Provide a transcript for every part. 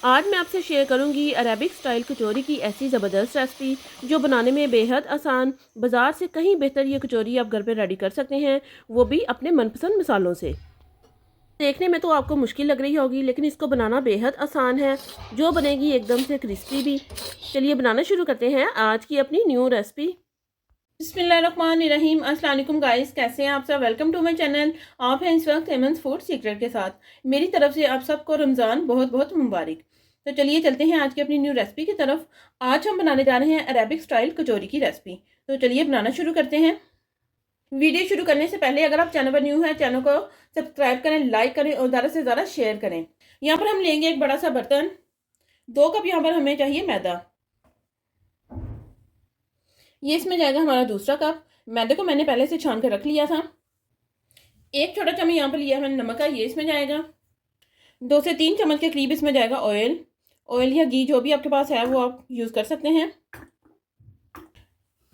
आज मैं आपसे शेयर करूंगी अरेबिक स्टाइल कचौरी की ऐसी ज़बरदस्त रेसिपी जो बनाने में बेहद आसान। बाज़ार से कहीं बेहतर ये कचौरी आप घर पे रेडी कर सकते हैं, वो भी अपने मनपसंद मसालों से। देखने में तो आपको मुश्किल लग रही होगी, लेकिन इसको बनाना बेहद आसान है, जो बनेगी एकदम से क्रिस्पी भी। चलिए बनाना शुरू करते हैं आज की अपनी न्यू रेसिपी। बिस्मिल्लाहिर्रहमानिर्रहीम। अस्सलाम वालेकुम गाइस, कैसे हैं आप सब। Welcome to my channel. आप हैं इस वक्त एमन्स फूड सीक्रेट के साथ। मेरी तरफ से आप सबको रमज़ान बहुत बहुत मुबारक। तो चलिए चलते हैं आज की अपनी न्यू रेसिपी की तरफ। आज हम बनाने जा रहे हैं अरेबिक स्टाइल कचौरी की रेसिपी। तो चलिए बनाना शुरू करते हैं। वीडियो शुरू करने से पहले अगर आप चैनल पर न्यू है, चैनल को सब्सक्राइब करें, लाइक करें और ज़्यादा से ज़्यादा शेयर करें। यहाँ पर हम लेंगे एक बड़ा सा बर्तन। 2 कप यहाँ पर हमें चाहिए मैदा। ये इसमें जाएगा हमारा दूसरा कप। मैदे को मैंने पहले से छान कर रख लिया था। 1 छोटा चम्मच यहाँ पर लिया है मैंने नमक का, ये इसमें जाएगा। 2 से 3 चम्मच के करीब इसमें जाएगा ऑयल या घी, जो भी आपके पास है वो आप यूज़ कर सकते हैं।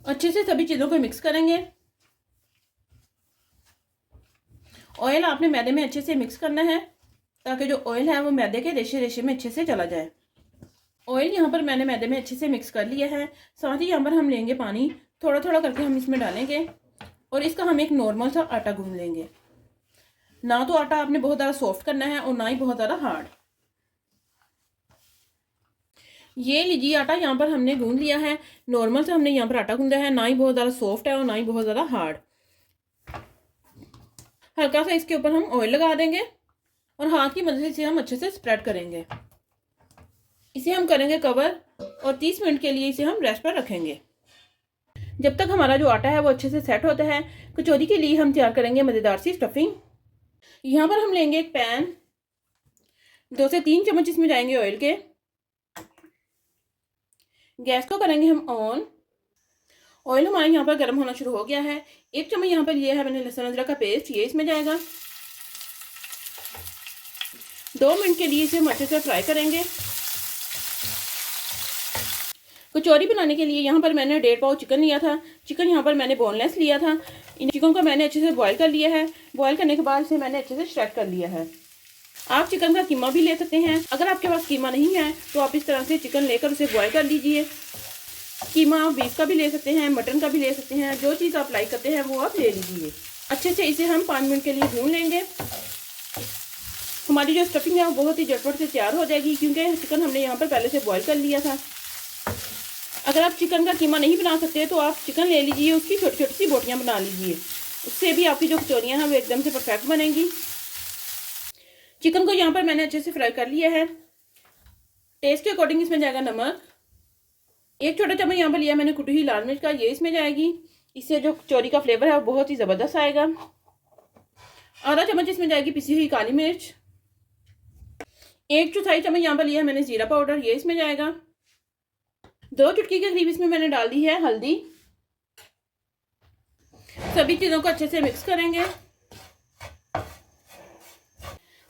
अच्छे से सभी चीज़ों को मिक्स करेंगे। ऑयल आपने मैदे में अच्छे से मिक्स करना है, ताकि जो ऑयल है वो मैदे के रेशे रेशे में अच्छे से चला जाए। ऑयल यहाँ पर मैंने मैदे में अच्छे से मिक्स कर लिया है। साथ ही यहाँ पर हम लेंगे पानी, थोड़ा थोड़ा करके हम इसमें डालेंगे और इसका हम एक नॉर्मल सा आटा गूंद लेंगे। ना तो आटा आपने बहुत ज़्यादा सॉफ्ट करना है और ना ही बहुत ज़्यादा हार्ड। ये लीजिए आटा यहाँ पर हमने गूंद लिया है। नॉर्मल से हमने यहाँ पर आटा गूंदा है, ना ही बहुत ज़्यादा सॉफ्ट है और ना ही बहुत ज़्यादा हार्ड। हल्का सा इसके ऊपर हम ऑयल लगा देंगे और हाथ की मदद से हम अच्छे से स्प्रेड करेंगे। इसे हम करेंगे कवर और 30 मिनट के लिए इसे हम रेस्ट पर रखेंगे। जब तक हमारा जो आटा है वो अच्छे से सेट होता है, कचौरी के लिए हम तैयार करेंगे मज़ेदार सी स्टफिंग। यहाँ पर हम लेंगे एक पैन। 2 से 3 चम्मच इसमें जाएंगे ऑयल के। गैस को करेंगे हम ऑन। ऑयल हमारे यहाँ पर गर्म होना शुरू हो गया है। 1 चम्मच यहाँ पर लिया है मैंने लहसुन अदरक का पेस्ट, ये इसमें जाएगा। 2 मिनट के लिए इसे हम अच्छे से फ्राई करेंगे। कचौरी बनाने के लिए यहाँ पर मैंने 1.5 पाव चिकन लिया था। चिकन यहाँ पर मैंने बोनलेस लिया था। इन चिकन को मैंने अच्छे से बॉईल कर लिया है। बॉईल करने के बाद इसे मैंने अच्छे से श्रेड कर लिया है। आप चिकन का कीमा भी ले सकते हैं। अगर आपके पास कीमा नहीं है तो आप इस तरह से चिकन लेकर उसे बॉईल कर लीजिए। कीमा आप बीफ का भी ले सकते हैं, मटन का भी ले सकते हैं, जो चीज़ आप लाइक करते हैं वो आप ले लीजिए। अच्छे से इसे हम 5 मिनट के लिए भून लेंगे। हमारी जो स्टफिंग है वो बहुत ही झटपट से तैयार हो जाएगी, क्योंकि चिकन हमने यहाँ पर पहले से बॉईल कर लिया था। अगर आप चिकन का कीमा नहीं बना सकते तो आप चिकन ले लीजिए, उसकी छोटी छोटी सी बोटियाँ बना लीजिए। उससे भी आपकी जो कचौरियाँ हैं वो एकदम से परफेक्ट बनेंगी। चिकन को यहाँ पर मैंने अच्छे से फ्राई कर लिया है। टेस्ट के अकॉर्डिंग इसमें जाएगा नमक। 1 छोटा चम्मच यहाँ पर लिया मैंने कुटी हुई लाल मिर्च का, ये इसमें जाएगी। इससे जो कचौरी का फ्लेवर है वो बहुत ही ज़बरदस्त आएगा। आधा चम्मच इसमें जाएगी पिसी हुई काली मिर्च। 1 चौथाई चम्मच यहाँ पर लिया है मैंने जीरा पाउडर, ये इसमें जाएगा। 2 चुटकी के करीब इसमें मैंने डाल दी है हल्दी। सभी चीज़ों को अच्छे से मिक्स करेंगे।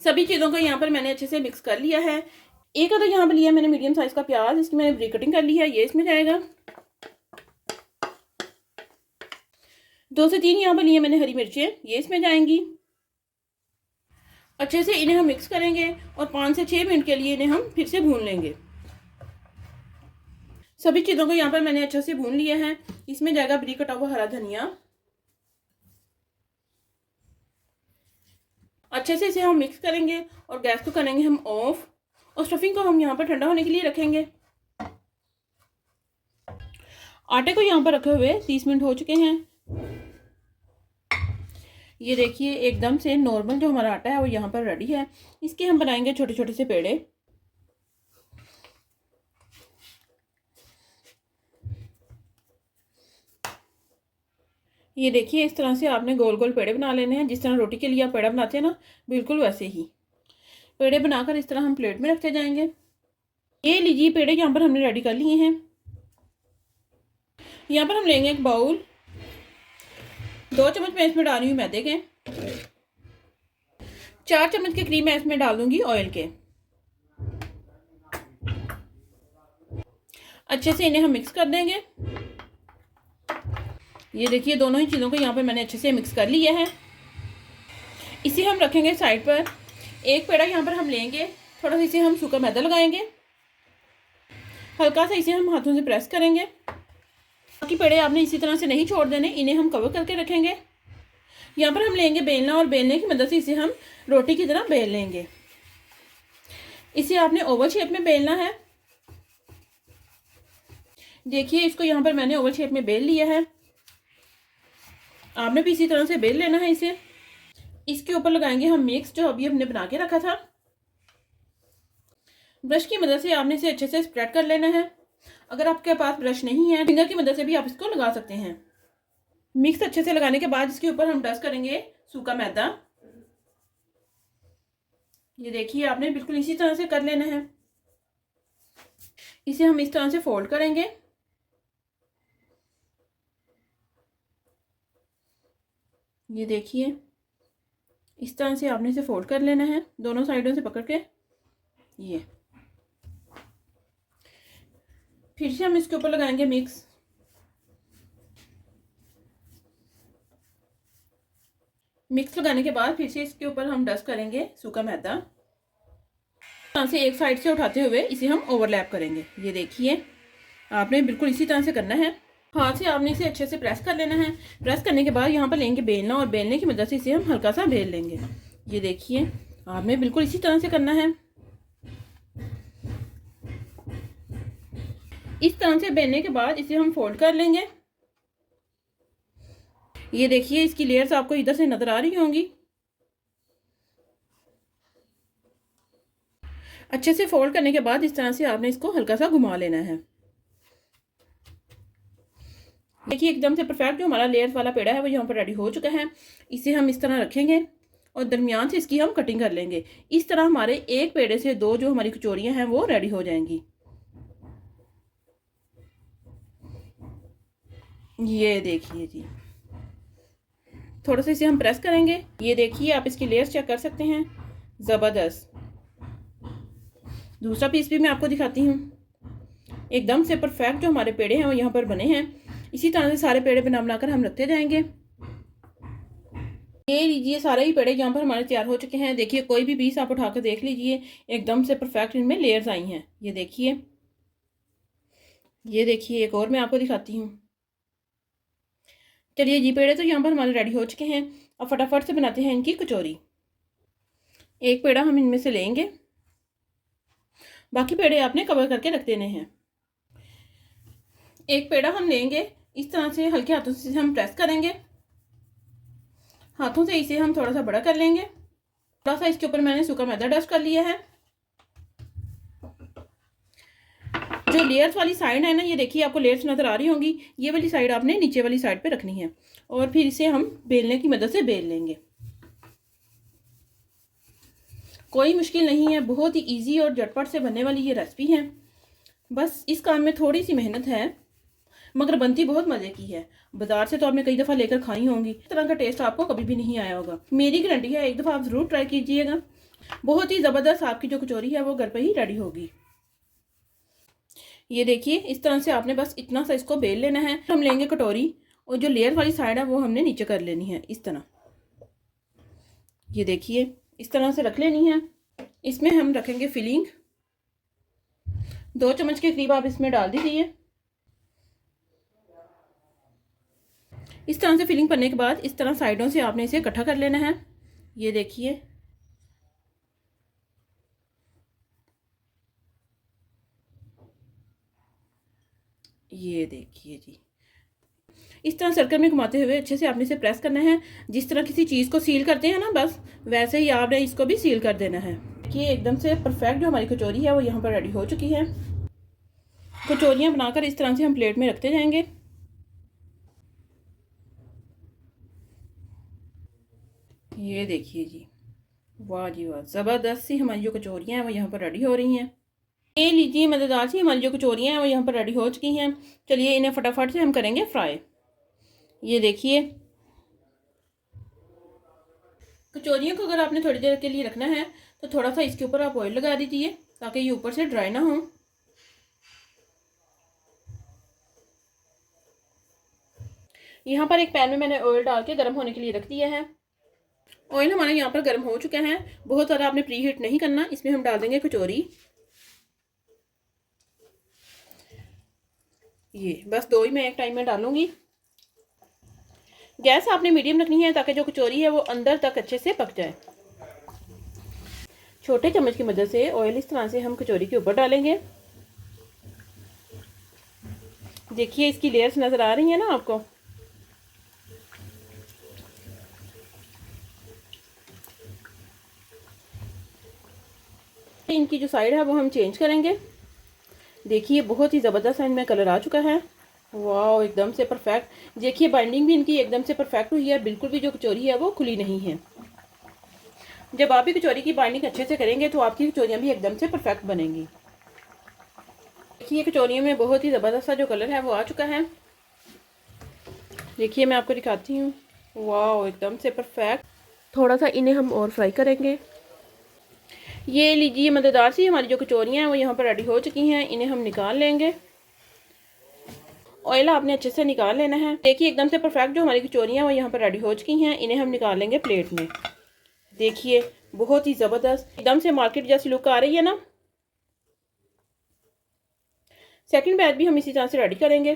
सभी चीज़ों को यहाँ पर मैंने अच्छे से मिक्स कर लिया है। एक आधा यहाँ पर लिया मैंने मीडियम साइज का प्याज, इसकी मैंने ब्रिक कटिंग कर ली है, ये इसमें जाएगा। 2 से 3 यहाँ पर लिए मैंने हरी मिर्चें, ये इसमें जाएंगी। अच्छे से इन्हें हम मिक्स करेंगे और 5 से 6 मिनट के लिए इन्हें हम फिर से भून लेंगे। सभी चीज़ों को यहाँ पर मैंने अच्छे से भून लिया है। इसमें जाएगा ब्रिक कटा हुआ हरा धनिया। अच्छे से इसे हम मिक्स करेंगे और गैस को करेंगे हम ऑफ और स्टफिंग को हम यहाँ पर ठंडा होने के लिए रखेंगे। आटे को यहाँ पर रखे हुए 30 मिनट हो चुके हैं। ये देखिए एकदम से नॉर्मल जो हमारा आटा है वो यहाँ पर रेडी है। इसके हम बनाएंगे छोटे छोटे से पेड़े। ये देखिए इस तरह से आपने गोल गोल पेड़े बना लेने हैं, जिस तरह रोटी के लिए आप पेड़ा बनाते हैं ना, बिल्कुल वैसे ही पेड़े बनाकर इस तरह हम प्लेट में रखते जाएंगे। ये लीजिए पेड़े यहाँ पर हमने रेडी कर लिए हैं। यहाँ पर हम लेंगे एक बाउल। 2 चम्मच मैं इसमें डाल रही हूँ मैदे के। 4 चम्मच के करीब मैं इसमें डाल दूंगी ऑयल के। अच्छे से इन्हें हम मिक्स कर देंगे। ये देखिए दोनों ही चीज़ों को यहाँ पर मैंने अच्छे से मिक्स कर लिया है। इसे हम रखेंगे साइड पर। एक पेड़ा यहाँ पर हम लेंगे थोड़ा सा इसे हम सूखा मैदा लगाएंगे, हल्का सा इसे हम हाथों से प्रेस करेंगे। बाकी पेड़े आपने इसी तरह से नहीं छोड़ देने, इन्हें हम कवर करके रखेंगे। यहाँ पर हम लेंगे बेलना और बेलने की मदद से इसे हम रोटी की तरह बेल लेंगे। इसे आपने ओवल शेप में बेलना है। देखिए इसको यहाँ पर मैंने ओवल शेप में बेल लिया है, आपने भी इसी तरह से बेल लेना है इसे। इसके ऊपर लगाएंगे हम मिक्स जो अभी हमने बना के रखा था। ब्रश की मदद से आपने इसे अच्छे से स्प्रेड कर लेना है। अगर आपके पास ब्रश नहीं है, फिंगर की मदद से भी आप इसको लगा सकते हैं। मिक्स अच्छे से लगाने के बाद इसके ऊपर हम डस्ट करेंगे सूखा मैदा। ये देखिए आपने बिल्कुल इसी तरह से कर लेना है। इसे हम इस तरह से फोल्ड करेंगे। ये देखिए इस तरह से आपने इसे फोल्ड कर लेना है, दोनों साइडों से पकड़ के। ये फिर से हम इसके ऊपर लगाएंगे मिक्स। मिक्स लगाने के बाद फिर से इसके ऊपर हम डस्ट करेंगे सूखा मैदा। यहाँ से एक साइड से उठाते हुए इसे हम ओवरलैप करेंगे। ये देखिए आपने बिल्कुल इसी तरह से करना है। हाथ से आपने इसे अच्छे से प्रेस कर लेना है। प्रेस करने के बाद यहाँ पर लेंगे बेलना और बेलने की मदद से इसे हम हल्का सा बेल लेंगे। ये देखिए आपने बिल्कुल इसी तरह से करना है। इस तरह से बेलने के बाद इसे हम फोल्ड कर लेंगे। ये देखिए इसकी लेयर्स आपको इधर से नजर आ रही होंगी। अच्छे से फोल्ड करने के बाद इस तरह से आपने इसको हल्का सा घुमा लेना है। देखिए एकदम से परफेक्ट जो हमारा लेयर्स वाला पेड़ा है वो यहाँ पर रेडी हो चुका है। इसे हम इस तरह रखेंगे और दरमियान से इसकी हम कटिंग कर लेंगे। इस तरह हमारे एक पेड़े से दो जो हमारी कचौरियाँ हैं वो रेडी हो जाएंगी। ये देखिए जी, थोड़ा सा इसे हम प्रेस करेंगे। ये देखिए आप इसकी लेयर्स चेक कर सकते हैं, ज़बरदस्त। दूसरा पीस भी मैं आपको दिखाती हूँ। एकदम से परफेक्ट जो हमारे पेड़े हैं वो यहाँ पर बने हैं। इसी तरह से सारे पेड़े बनाकर हम रखते जाएंगे। ये लीजिए सारे ही पेड़े यहाँ पर हमारे तैयार हो चुके हैं। देखिए कोई भी पीस आप उठाकर देख लीजिए, एकदम से परफेक्ट इनमें लेयर्स आई हैं। ये देखिए एक और मैं आपको दिखाती हूँ। चलिए जी पेड़े तो यहाँ पर हमारे रेडी हो चुके हैं। अब फटाफट से बनाते हैं इनकी कचौरी। एक पेड़ा हम इनमें से लेंगे, बाकी पेड़े आपने कवर करके रख देने हैं। एक पेड़ा हम लेंगे, इस तरह से हल्के हाथों से हम प्रेस करेंगे। हाथों से इसे हम थोड़ा सा बड़ा कर लेंगे। थोड़ा सा इसके ऊपर मैंने सूखा मैदा डस्ट कर लिया है। जो लेयर्स वाली साइड है ना, ये देखिए आपको लेयर्स नजर आ रही होंगी। ये वाली साइड आपने नीचे वाली साइड पे रखनी है और फिर इसे हम बेलने की मदद से बेल लेंगे। कोई मुश्किल नहीं है, बहुत ही इजी और झटपट से बनने वाली ये रेसिपी है। बस इस काम में थोड़ी सी मेहनत है, मगर बनती बहुत मज़े की है। बाजार से तो आपने कई दफ़ा लेकर खाई होंगी, इस तरह का टेस्ट आपको कभी भी नहीं आया होगा। मेरी गारंटी है, एक दफ़ा आप ज़रूर ट्राई कीजिएगा। बहुत ही ज़बरदस्त आपकी जो कचौरी है वो घर पर ही रेडी होगी। ये देखिए इस तरह से आपने बस इतना सा इसको बेल लेना है। हम लेंगे कटोरी और जो लेयर वाली साइड है वो हमने नीचे कर लेनी है इस तरह। ये देखिए इस तरह से रख लेनी है। इसमें हम रखेंगे फिलिंग। 2 चम्मच के करीब आप इसमें डाल दीजिए। इस तरह से फिलिंग करने के बाद इस तरह साइडों से आपने इसे इकट्ठा कर लेना है। ये देखिए जी, इस तरह सर्कल में घुमाते हुए अच्छे से आपने इसे प्रेस करना है। जिस तरह किसी चीज़ को सील करते हैं ना, बस वैसे ही आपने इसको भी सील कर देना है। कि एकदम से परफेक्ट जो हमारी कचौरी है वो यहाँ पर रेडी हो चुकी है। कचौरियाँ बनाकर इस तरह से हम प्लेट में रखते जाएंगे। ये देखिए जी, वाह जी वाह, ज़बरदस्त सी हमारी जो कचौरियाँ हैं वो यहाँ पर रेडी हो रही हैं। ये लीजिए मज़ेदार सी हमारी जो कचौरियाँ हैं वो यहाँ पर रेडी हो चुकी हैं। चलिए इन्हें फटाफट से हम करेंगे फ्राई। ये देखिए कचौरियों को अगर आपने थोड़ी देर के लिए रखना है तो थोड़ा सा इसके ऊपर आप ऑयल लगा दीजिए ताकि ये ऊपर से ड्राई ना हो। यहाँ पर एक पैन में मैंने ऑयल डाल के गर्म होने के लिए रख दिया है। ऑयल हमारा यहाँ पर गर्म हो चुका है, बहुत ज़्यादा आपने प्री हीट नहीं करना। इसमें हम डाल देंगे कचौरी, ये बस 2 ही मैं एक टाइम में डालूंगी। गैस आपने मीडियम रखनी है ताकि जो कचौरी है वो अंदर तक अच्छे से पक जाए। छोटे चम्मच की मदद से ऑयल इस तरह से हम कचौरी के ऊपर डालेंगे। देखिए इसकी लेयर्स नज़र आ रही है ना आपको। इनकी जो साइड है वो हम चेंज करेंगे। देखिए बहुत ही ज़बरदस्त इनमें कलर आ चुका है। वाह, एकदम से परफेक्ट। देखिए बाइंडिंग भी इनकी एकदम से परफेक्ट हुई है, बिल्कुल भी जो कचौरी है वो खुली नहीं है। जब आप भी कचौरी की बाइंडिंग अच्छे से करेंगे तो आपकी कचौरियाँ भी एकदम से परफेक्ट बनेंगी। देखिए कचौरियों में बहुत ही ज़बरदस्त सा जो कलर है वो आ चुका है। देखिए मैं आपको दिखाती हूँ। वाह, एकदम से परफेक्ट। थोड़ा सा इन्हें हम और फ्राई करेंगे। ये लीजिए मज़ेदार सी हमारी जो कचौरियाँ हैं वो यहाँ पर रेडी हो चुकी हैं। इन्हें हम निकाल लेंगे। ऑयल आपने अच्छे से निकाल लेना है। देखिए एकदम से परफेक्ट जो हमारी कचौरियाँ हैं वो यहाँ पर रेडी हो चुकी हैं। इन्हें हम निकाल लेंगे प्लेट में। देखिए बहुत ही ज़बरदस्त एकदम से मार्केट जैसी लुक आ रही है ना। सेकंड बैच भी हम इसी तरह से रेडी करेंगे।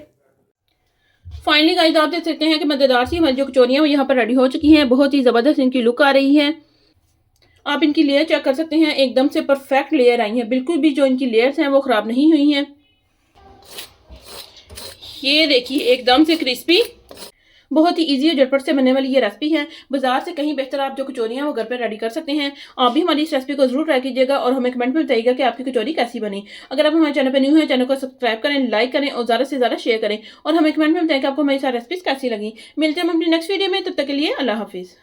फाइनली गाइस आप देख सकते हैं कि मज़ेदार सी हमारी जो कचौरियाँ वो यहाँ पर रेडी हो चुकी हैं। बहुत ही ज़बरदस्त इनकी लुक आ रही है। आप इनकी लेयर चेक कर सकते हैं, एकदम से परफेक्ट लेयर आई है। बिल्कुल भी जो इनकी लेयर्स हैं वो ख़राब नहीं हुई हैं। ये देखिए एकदम से क्रिस्पी। बहुत ही इजी और झटपट से बनने वाली ये रेसिपी है। बाजार से कहीं बेहतर आप जो कचौरियाँ वो घर पर रेडी कर सकते हैं। आप भी हमारी इस रेसिपी को जरूर ट्राई कीजिएगा और हमें कमेंट में बताइएगा कि आपकी कचौरी कैसी बनी। अगर आप हमारे चैनल पर न्यू हैं, चैनल को सब्सक्राइब करें, लाइक करें और ज़्यादा से ज़्यादा शेयर करें और हमें कमेंट में बताएं कि आपको हमारी सारी रेसिपीज कैसी लगी। मिलते हैं हम अपनी नेक्स्ट वीडियो में, तब तक के लिए अल्लाह हाफिज़।